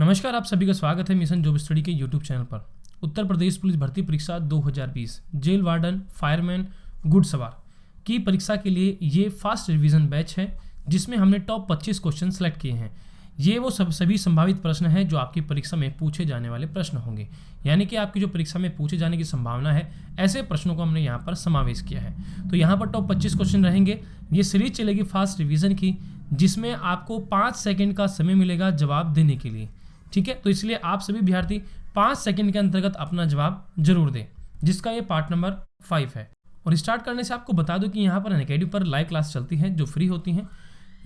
नमस्कार, आप सभी का स्वागत है मिशन जॉब स्टडी के यूट्यूब चैनल पर। उत्तर प्रदेश पुलिस भर्ती परीक्षा 2020 जेल वार्डन, फायरमैन, गुड सवार की परीक्षा के लिए ये फास्ट रिवीजन बैच है, जिसमें हमने टॉप 25 क्वेश्चन सेलेक्ट किए हैं। ये वो सभी संभावित प्रश्न हैं जो आपकी परीक्षा में पूछे जाने वाले प्रश्न होंगे, यानी कि आपकी जो परीक्षा में पूछे जाने की संभावना है, ऐसे प्रश्नों को हमने यहाँ पर समावेश किया है। तो यहाँ पर टॉप 25 क्वेश्चन रहेंगे। ये सीरीज चलेगी फास्ट रिवीजन की, जिसमें आपको 5 सेकंड का समय मिलेगा जवाब देने के लिए। ठीक है, तो इसलिए आप सभी विद्यार्थी 5 सेकंड के अंतर्गत अपना जवाब जरूर दें, जिसका ये पार्ट नंबर 5 है। और स्टार्ट करने से आपको बता दूं कि यहाँ पर अनअकैडमी पर लाइव क्लास चलती हैं जो फ्री होती हैं।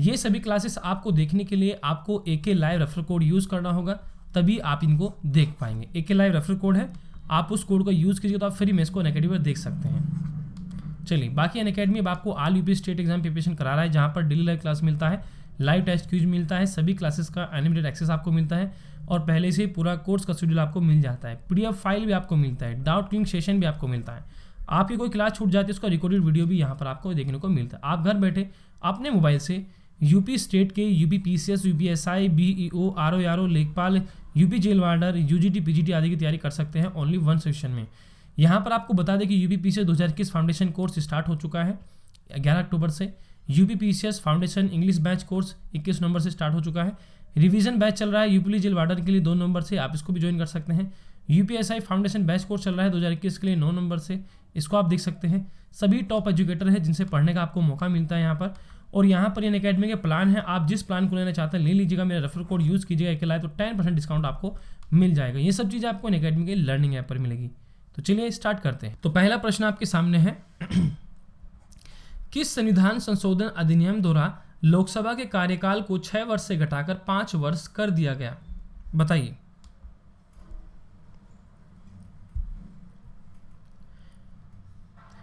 ये सभी क्लासेस आपको देखने के लिए आपको AK live referral code use करना होगा, तभी आप इनको देख पाएंगे। AK लाइव रेफरल कोड है, आप उस कोड को यूज़ कीजिए तो आप फ्री में इसको अनअकैडमी पर देख सकते हैं। चलिए, बाकी अनअकैडमी अब आपको all UP state exam preparation करा रहा है, जहाँ पर डेली लाइव क्लास मिलता है, लाइव टेस्ट क्यूज मिलता है, सभी क्लासेस का अनलिमिटेड एक्सेस आपको मिलता है और पहले से ही पूरा कोर्स का शेड्यूल आपको मिल जाता है। PDF फाइल भी आपको मिलता है, डाउट क्लियरिंग सेशन भी आपको मिलता है। आपकी कोई क्लास छूट जाती है, उसका रिकॉर्डेड वीडियो भी यहाँ पर आपको देखने को मिलता है। आप घर बैठे अपने मोबाइल से यूपी स्टेट के UP PCS, UPSI, BEO, RO, लेखपाल, UP jail warder, UGT, PGT आदि की तैयारी कर सकते हैं ओनली 1 सेशन में। यहाँ पर आपको बता दें कि UP PCS 2021 foundation course start हो चुका है 11 अक्टूबर से। UP PCS foundation English batch course 21 नवंबर से स्टार्ट हो चुका है। रिवीजन बैच चल रहा है यूपी जेल वार्डर के लिए 2 नवंबर से, आप इसको भी ज्वाइन कर सकते हैं। UPSI फाउंडेशन बैच कोर्स चल रहा है 2021 के लिए 9 नवंबर से, इसको आप देख सकते हैं। सभी टॉप एजुकेटर हैं जिनसे पढ़ने का आपको मौका मिलता है यहाँ पर। और यहाँ पर अनअकैडमी के प्लान है, आप जिस प्लान को लेना चाहते हैं ले लीजिएगा, मेरा रेफरल कोड यूज़ कीजिएगा AK लाइव, तो 10% डिस्काउंट आपको मिल जाएगा। ये सब चीज़ें आपको अनअकैडमी के लर्निंग ऐप पर मिलेगी। तो चलिए स्टार्ट करते हैं। तो पहला प्रश्न आपके सामने है किस संविधान संशोधन अधिनियम द्वारा लोकसभा के कार्यकाल को 6 वर्ष से घटाकर 5 वर्ष कर दिया गया? बताइए।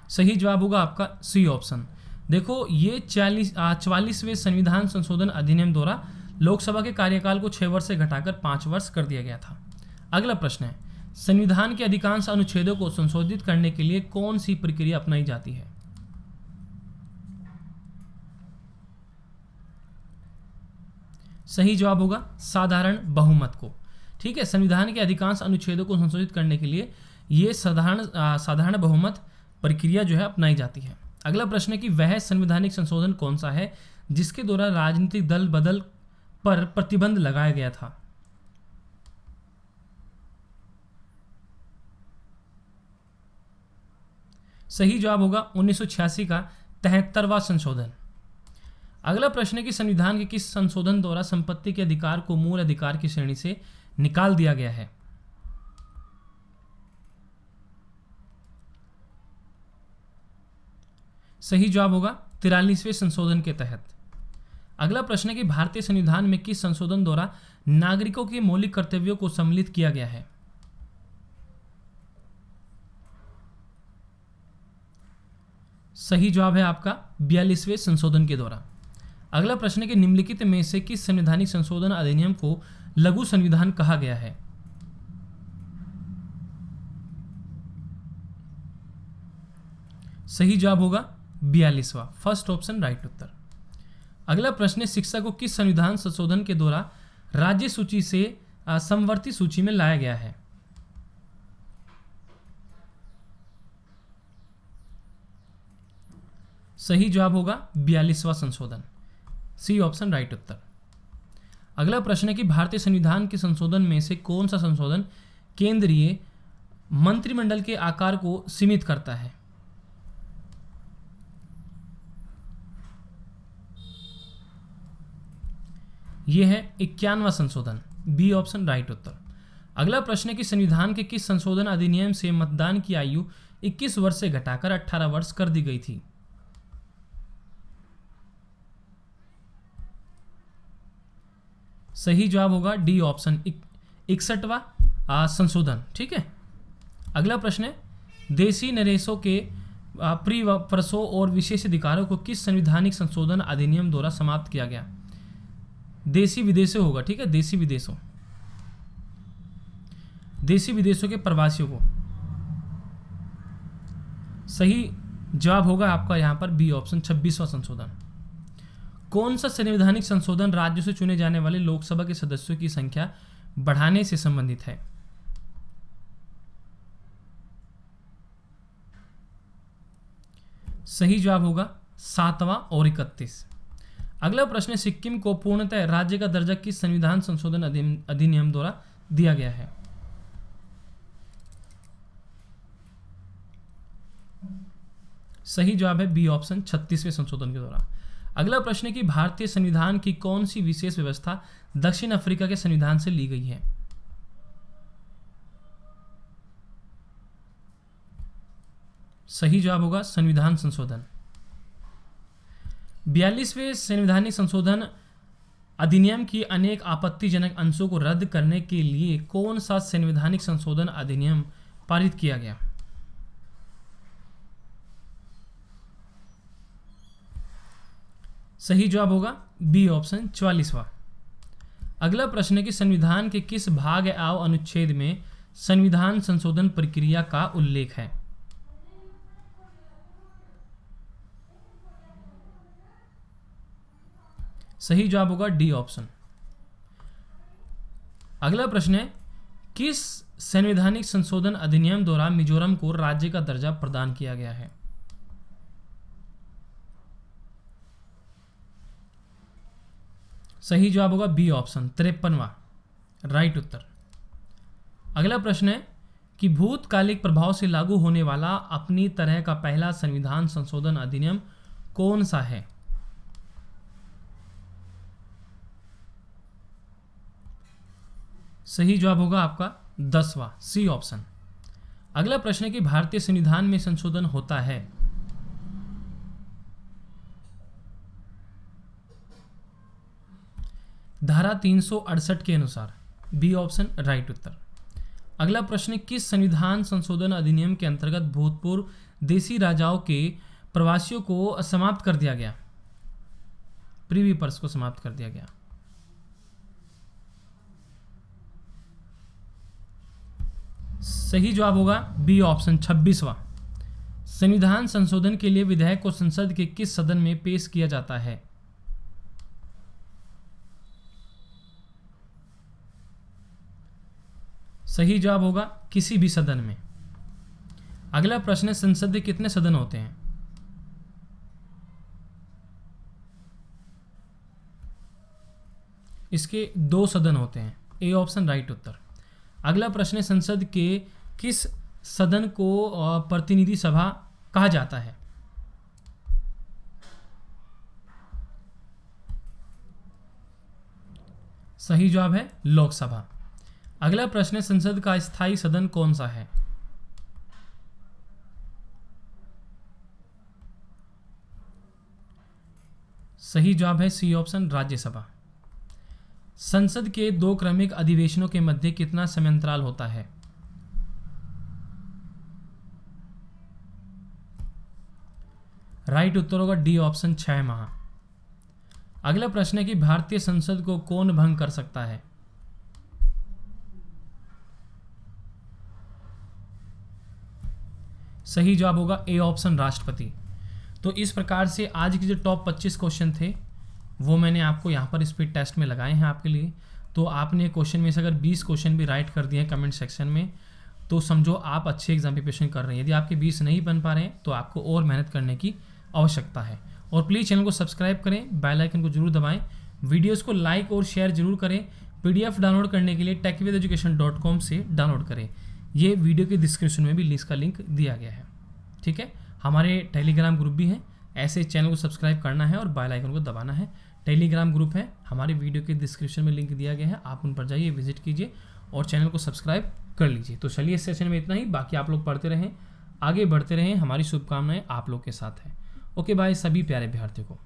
सही जवाब होगा आपका C ऑप्शन। देखो, ये 44वें संविधान संशोधन अधिनियम द्वारा लोकसभा के कार्यकाल को 6 वर्ष से घटाकर 5 वर्ष कर दिया गया था। अगला प्रश्न है, संविधान के अधिकांश अनुच्छेदों को संशोधित करने के लिए कौन सी प्रक्रिया अपनाई जाती है? सही जवाब होगा साधारण बहुमत को। ठीक है, संविधान के अधिकांश अनुच्छेदों को संशोधित करने के लिए ये साधारण बहुमत प्रक्रिया जो है अपनाई जाती है। अगला प्रश्न है कि वह संवैधानिक संशोधन कौन सा है जिसके द्वारा राजनीतिक दल बदल पर प्रतिबंध लगाया गया था? सही जवाब होगा 1986 का 73वां संशोधन। अगला प्रश्न है कि संविधान के किस संशोधन द्वारा संपत्ति के अधिकार को मूल अधिकार की श्रेणी से निकाल दिया गया है? सही जवाब होगा 43वें संशोधन के तहत। अगला प्रश्न है कि भारतीय संविधान में किस संशोधन द्वारा नागरिकों के मौलिक कर्तव्यों को सम्मिलित किया गया है? सही जवाब है आपका 42वें संशोधन के द्वारा। अगला प्रश्न है कि निम्नलिखित में से किस संवैधानिक संशोधन अधिनियम को लघु संविधान कहा गया है? सही जवाब होगा 42वां, फर्स्ट ऑप्शन राइट उत्तर। अगला प्रश्न है, शिक्षा को किस संविधान संशोधन के द्वारा राज्य सूची से समवर्ती सूची में लाया गया है? सही जवाब होगा 42वां संशोधन, C ऑप्शन राइट उत्तर। अगला प्रश्न है कि भारतीय संविधान के संशोधन में से कौन सा संशोधन केंद्रीय मंत्रिमंडल के आकार को सीमित करता है? यह है 51वां संशोधन, B ऑप्शन राइट उत्तर। अगला प्रश्न है कि संविधान के किस संशोधन अधिनियम से मतदान की आयु 21 वर्ष से घटाकर 18 वर्ष कर दी गई थी? सही जवाब होगा D ऑप्शन 61वां संशोधन। ठीक है, अगला प्रश्न है, देशी नरेशों के परिवर्षों और विशेष अधिकारों को किस संवैधानिक संशोधन अधिनियम द्वारा समाप्त किया गया? देशी विदेशों होगा। ठीक है, देशी विदेशों के प्रवासियों को। सही जवाब होगा आपका यहाँ पर B ऑप्शन 26वां संशोधन। कौन सा संवैधानिक संशोधन राज्यों से चुने जाने वाले लोकसभा के सदस्यों की संख्या बढ़ाने से संबंधित है? सही जवाब होगा 7वां और 31। अगला प्रश्न, सिक्किम को पूर्णतः राज्य का दर्जा किस संविधान संशोधन अधिनियम द्वारा दिया गया है? सही जवाब है बी ऑप्शन, 36वें संशोधन के द्वारा। अगला प्रश्न है कि भारतीय संविधान की कौन सी विशेष व्यवस्था दक्षिण अफ्रीका के संविधान से ली गई है? सही जवाब होगा संविधान संशोधन। 42वें संवैधानिक संशोधन अधिनियम की अनेक आपत्तिजनक अंशों को रद्द करने के लिए कौन सा संवैधानिक संशोधन अधिनियम पारित किया गया? सही जवाब होगा बी ऑप्शन, 44वां। अगला प्रश्न है कि संविधान के किस भाग एवं अनुच्छेद में संविधान संशोधन प्रक्रिया का उल्लेख है? सही जवाब होगा डी ऑप्शन। अगला प्रश्न है, किस संवैधानिक संशोधन अधिनियम द्वारा मिजोरम को राज्य का दर्जा प्रदान किया गया है? सही जवाब होगा बी ऑप्शन, 53वां राइट उत्तर। अगला प्रश्न है कि भूतकालिक प्रभाव से लागू होने वाला अपनी तरह का पहला संविधान संशोधन अधिनियम कौन सा है? सही जवाब होगा आपका 10वां सी ऑप्शन। अगला प्रश्न है कि भारतीय संविधान में संशोधन होता है। धारा 368 के अनुसार, बी ऑप्शन राइट उत्तर। अगला प्रश्न, किस संविधान संशोधन अधिनियम के अंतर्गत भूतपूर्व देशी राजाओं के प्रवासियों को समाप्त कर दिया गया? प्रीवी पर्स को समाप्त कर दिया गया। सही जवाब होगा बी ऑप्शन, 26वां। संविधान संशोधन के लिए विधेयक को संसद के किस सदन में पेश किया जाता है? सही जवाब होगा किसी भी सदन में। अगला प्रश्न है, संसद के कितने सदन होते हैं? इसके 2 सदन होते हैं, ए ऑप्शन राइट उत्तर। अगला प्रश्न है, संसद के किस सदन को प्रतिनिधि सभा कहा जाता है? सही जवाब है लोकसभा। अगला प्रश्न है, संसद का स्थायी सदन कौन सा है? सही जवाब है सी ऑप्शन, राज्यसभा। संसद के 2 क्रमिक अधिवेशनों के मध्य कितना समयांतराल होता है? राइट उत्तर होगा डी ऑप्शन, 6 माह। अगला प्रश्न है कि भारतीय संसद को कौन भंग कर सकता है? सही जवाब होगा ए ऑप्शन, राष्ट्रपति। तो इस प्रकार से आज के जो टॉप 25 क्वेश्चन थे वो मैंने आपको यहाँ पर स्पीड टेस्ट में लगाए हैं आपके लिए। तो आपने क्वेश्चन में से अगर 20 क्वेश्चन भी राइट कर दिए हैं कमेंट सेक्शन में तो समझो आप अच्छे एग्जाम प्रिपरेशन कर रहे हैं। यदि आपके 20 नहीं बन पा रहे हैं तो आपको और मेहनत करने की आवश्यकता है। और प्लीज़ चैनल को सब्सक्राइब करें, बेल आइकन को जरूर दबाएं, वीडियोस को लाइक और शेयर जरूर करें। PDF डाउनलोड करने के लिए techvideducation.com से डाउनलोड करें। ये वीडियो के डिस्क्रिप्शन में भी इसका लिंक दिया गया है। ठीक है, हमारे टेलीग्राम ग्रुप भी हैं, ऐसे चैनल को सब्सक्राइब करना है और बेल आइकन को दबाना है। टेलीग्राम ग्रुप है, हमारे वीडियो के डिस्क्रिप्शन में लिंक दिया गया है, आप उन पर जाइए, विजिट कीजिए और चैनल को सब्सक्राइब कर लीजिए। तो चलिए इस सेशन में इतना ही, बाकी आप लोग पढ़ते रहें, आगे बढ़ते रहें, हमारी शुभकामनाएं आप लोग के साथ है। ओके बाय सभी प्यारे अभ्यर्थियों को।